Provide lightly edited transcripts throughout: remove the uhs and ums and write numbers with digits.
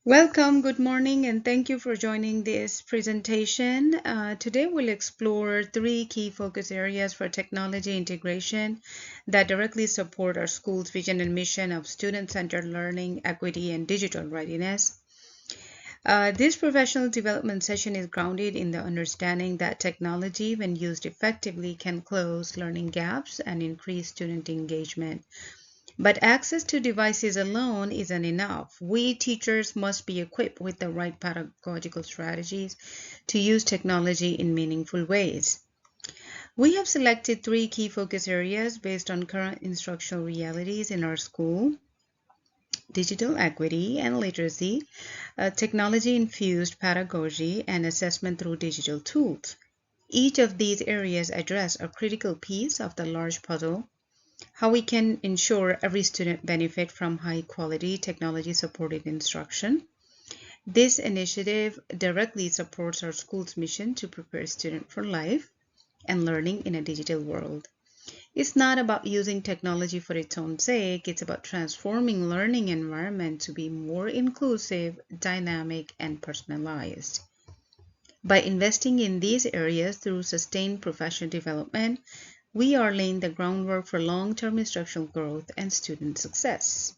Welcome, good morning, and thank you for joining this presentation. Today we'll explore three key focus areas for technology integration that directly support our school's vision and mission of student-centered learning, equity, and digital readiness. This professional development session is grounded in the understanding that technology, when used effectively, can close learning gaps and increase student engagement. But access to devices alone isn't enough. We teachers must be equipped with the right pedagogical strategies to use technology in meaningful ways. We have selected three key focus areas based on current instructional realities in our school: digital equity and literacy, technology-infused pedagogy, and assessment through digital tools. Each of these areas address a critical piece of the large puzzle: how we can ensure every student benefit from high-quality technology-supported instruction. This initiative directly supports our school's mission to prepare students for life and learning in a digital world. It's not about using technology for its own sake, it's about transforming learning environment to be more inclusive, dynamic, and personalized. By investing in these areas through sustained professional development, we are laying the groundwork for long-term instructional growth and student success.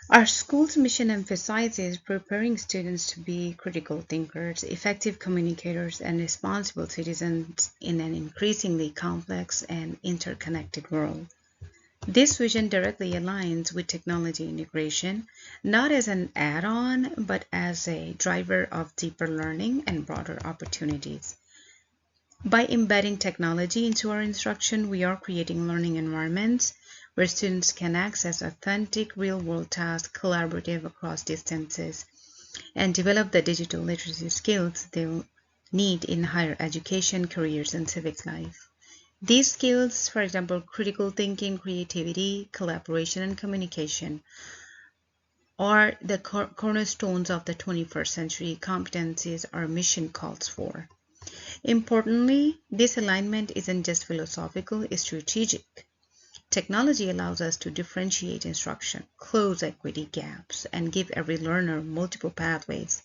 Our school's mission emphasizes preparing students to be critical thinkers, effective communicators, and responsible citizens in an increasingly complex and interconnected world. This vision directly aligns with technology integration, not as an add-on, but as a driver of deeper learning and broader opportunities. By embedding technology into our instruction, we are creating learning environments where students can access authentic real-world tasks, collaborative across distances, and develop the digital literacy skills they'll need in higher education, careers, and civic life. These skills, for example, critical thinking, creativity, collaboration, and communication, are the cornerstones of the 21st century competencies our mission calls for. Importantly, this alignment isn't just philosophical, it's strategic. Technology allows us to differentiate instruction, close equity gaps, and give every learner multiple pathways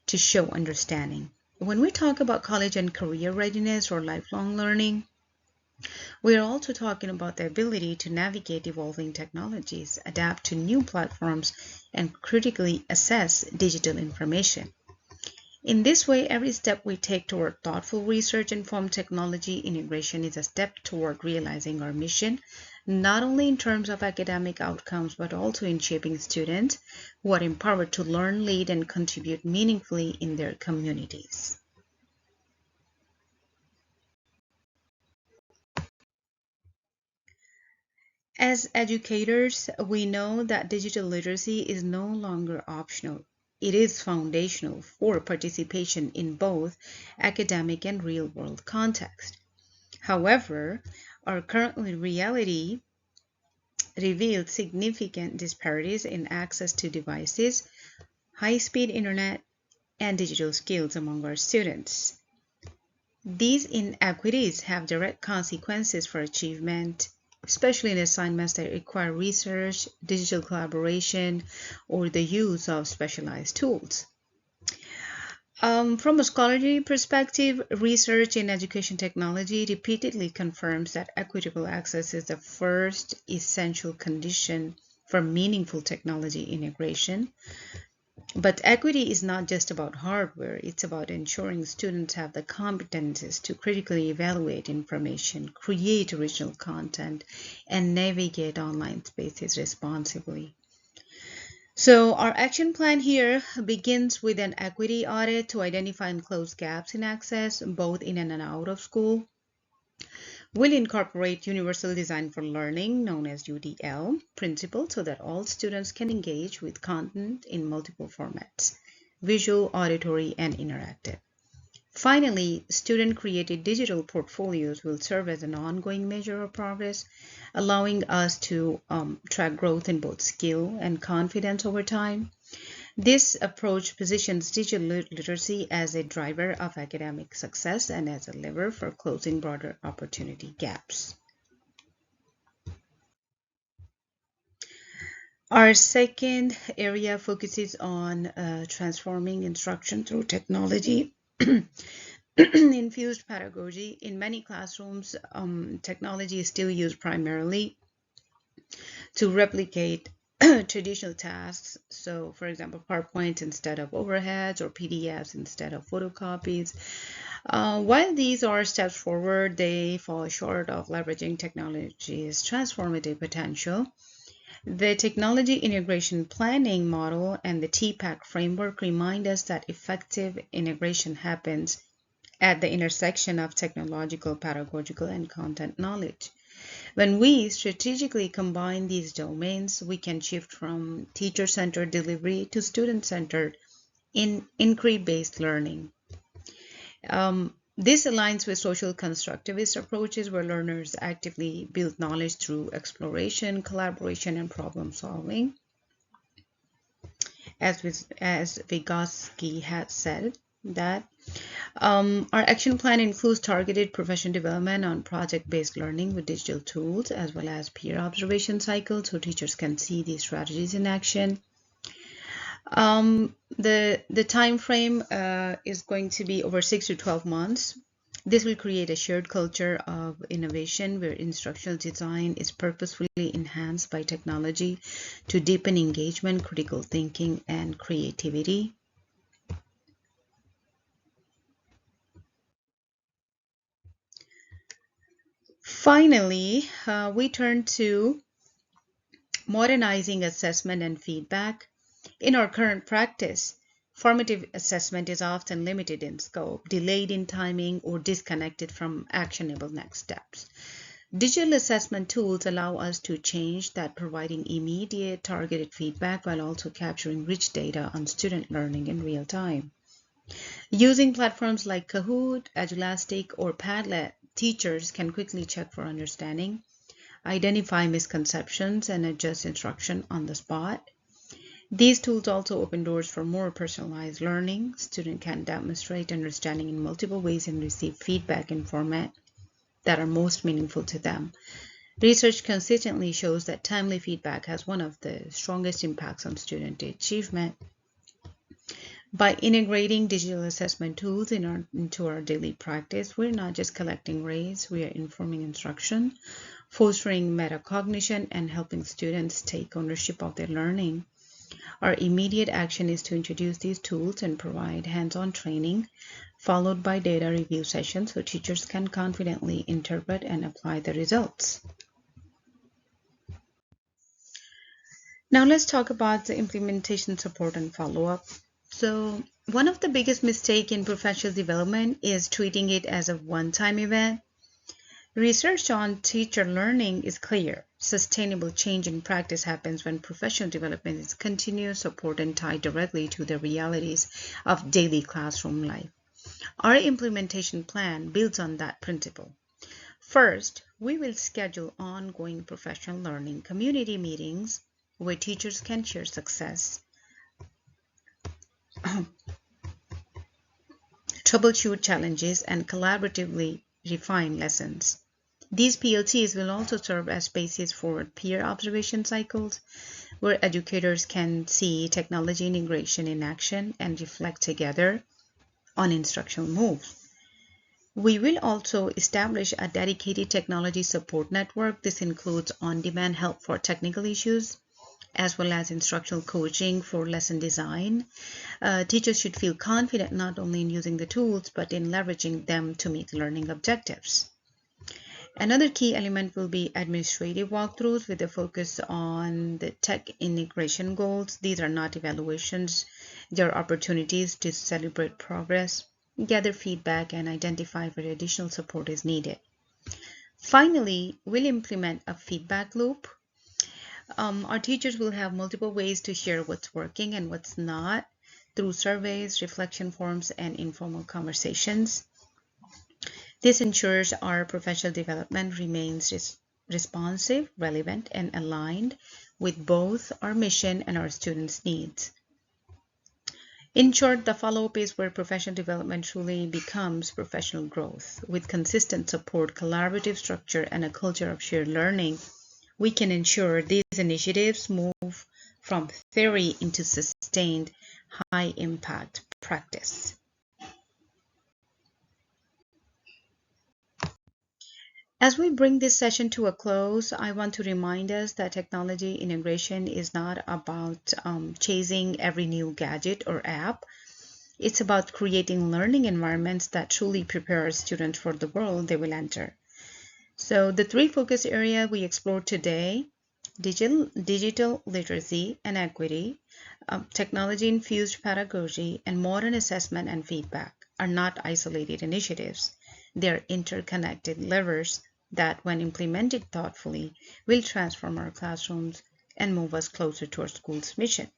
to show understanding. When we talk about college and career readiness or lifelong learning, we are also talking about the ability to navigate evolving technologies, adapt to new platforms, and critically assess digital information. In this way, every step we take toward thoughtful research-informed technology integration is a step toward realizing our mission, not only in terms of academic outcomes, but also in shaping students who are empowered to learn, lead, and contribute meaningfully in their communities. As educators, we know that digital literacy is no longer optional. It is foundational for participation in both academic and real-world context. However, our current reality revealed significant disparities in access to devices, high-speed internet, and digital skills among our students. These inequities have direct consequences for achievement, especially in assignments that require research, digital collaboration, or the use of specialized tools. From a scholarly perspective, research in education technology repeatedly confirms that equitable access is the first essential condition for meaningful technology integration. But equity is not just about hardware, it's about ensuring students have the competencies to critically evaluate information, create original content, and navigate online spaces responsibly. So our action plan here begins with an equity audit to identify and close gaps in access, both in and out of school. We'll incorporate Universal Design for Learning, known as UDL, principle so that all students can engage with content in multiple formats: visual, auditory, and interactive. Finally, student-created digital portfolios will serve as an ongoing measure of progress, allowing us to track growth in both skill and confidence over time. This approach positions digital literacy as a driver of academic success and as a lever for closing broader opportunity gaps. Our second area focuses on transforming instruction through technology. Infused pedagogy. In many classrooms, technology is still used primarily to replicate traditional tasks. So, for example, PowerPoint instead of overheads or PDFs instead of photocopies. While these are steps forward, they fall short of leveraging technology's transformative potential. The technology integration planning model and the TPAC framework remind us that effective integration happens at the intersection of technological, pedagogical, and content knowledge. When we strategically combine these domains, we can shift from teacher-centered delivery to student-centered inquiry-based learning. This aligns with social constructivist approaches where learners actively build knowledge through exploration, collaboration, and problem solving. As Vygotsky had said, that our action plan includes targeted professional development on project-based learning with digital tools, as well as peer observation cycles so teachers can see these strategies in action. The time frame is going to be over 6 to 12 months. This will create a shared culture of innovation where instructional design is purposefully enhanced by technology to deepen engagement, critical thinking, and creativity. Finally, we turn to modernizing assessment and feedback. In our current practice, formative assessment is often limited in scope, delayed in timing, or disconnected from actionable next steps. Digital assessment tools allow us to change that, providing immediate targeted feedback while also capturing rich data on student learning in real time. Using platforms like Kahoot, Edulastic, or Padlet, teachers can quickly check for understanding, identify misconceptions, and adjust instruction on the spot. These tools also open doors for more personalized learning. Students can demonstrate understanding in multiple ways and receive feedback in formats that are most meaningful to them. Research consistently shows that timely feedback has one of the strongest impacts on student achievement. By integrating digital assessment tools into our daily practice, we're not just collecting grades, we are informing instruction, fostering metacognition, and helping students take ownership of their learning. Our immediate action is to introduce these tools and provide hands-on training, followed by data review sessions so teachers can confidently interpret and apply the results. Now let's talk about the implementation support and follow-up. So one of the biggest mistakes in professional development is treating it as a one-time event. Research on teacher learning is clear. Sustainable change in practice happens when professional development is continuous support and tied directly to the realities of daily classroom life. Our implementation plan builds on that principle. First, we will schedule ongoing professional learning community meetings where teachers can share success, troubleshoot challenges, and collaboratively refine lessons. These PLTs will also serve as spaces for peer observation cycles, where educators can see technology integration in action and reflect together on instructional moves. We will also establish a dedicated technology support network. This includes on-demand help for technical issues, as well as instructional coaching for lesson design. Teachers should feel confident not only in using the tools, but in leveraging them to meet learning objectives. Another key element will be administrative walkthroughs with a focus on the tech integration goals. These are not evaluations, they are opportunities to celebrate progress, gather feedback, and identify where additional support is needed. Finally, we'll implement a feedback loop. Our teachers will have multiple ways to share what's working and what's not through surveys, reflection forums, and informal conversations. This ensures our professional development remains responsive, relevant, and aligned with both our mission and our students' needs. In short, the follow-up is where professional development truly becomes professional growth. With consistent support, collaborative structure, and a culture of shared learning, we can ensure these initiatives move from theory into sustained, high-impact practice. As we bring this session to a close, I want to remind us that technology integration is not about chasing every new gadget or app. It's about creating learning environments that truly prepare students for the world they will enter. So the three focus areas we explored today, digital literacy and equity, technology-infused pedagogy, and modern assessment and feedback, are not isolated initiatives. They are interconnected levers that, when implemented thoughtfully, will transform our classrooms and move us closer to our school's mission.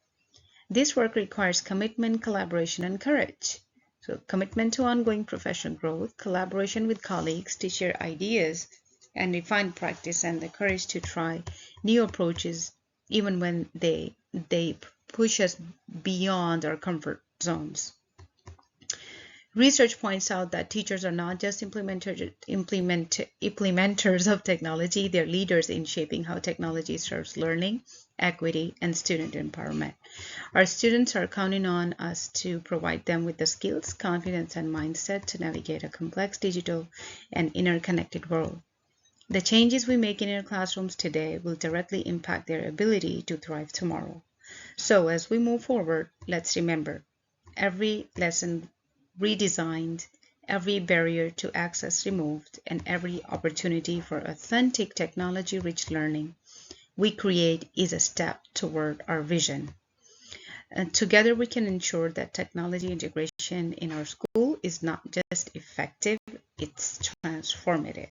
This work requires commitment, collaboration, and courage. So, commitment to ongoing professional growth, collaboration with colleagues to share ideas and refine practice, and the courage to try new approaches even when they push us beyond our comfort zones. Research points out that teachers are not just implementers of technology, they're leaders in shaping how technology serves learning, equity, and student empowerment. Our students are counting on us to provide them with the skills, confidence, and mindset to navigate a complex digital and interconnected world. The changes we make in our classrooms today will directly impact their ability to thrive tomorrow. So as we move forward, let's remember, every lesson redesigned, every barrier to access removed, and every opportunity for authentic technology-rich learning we create is a step toward our vision. And together we can ensure that technology integration in our school is not just effective, it's transformative.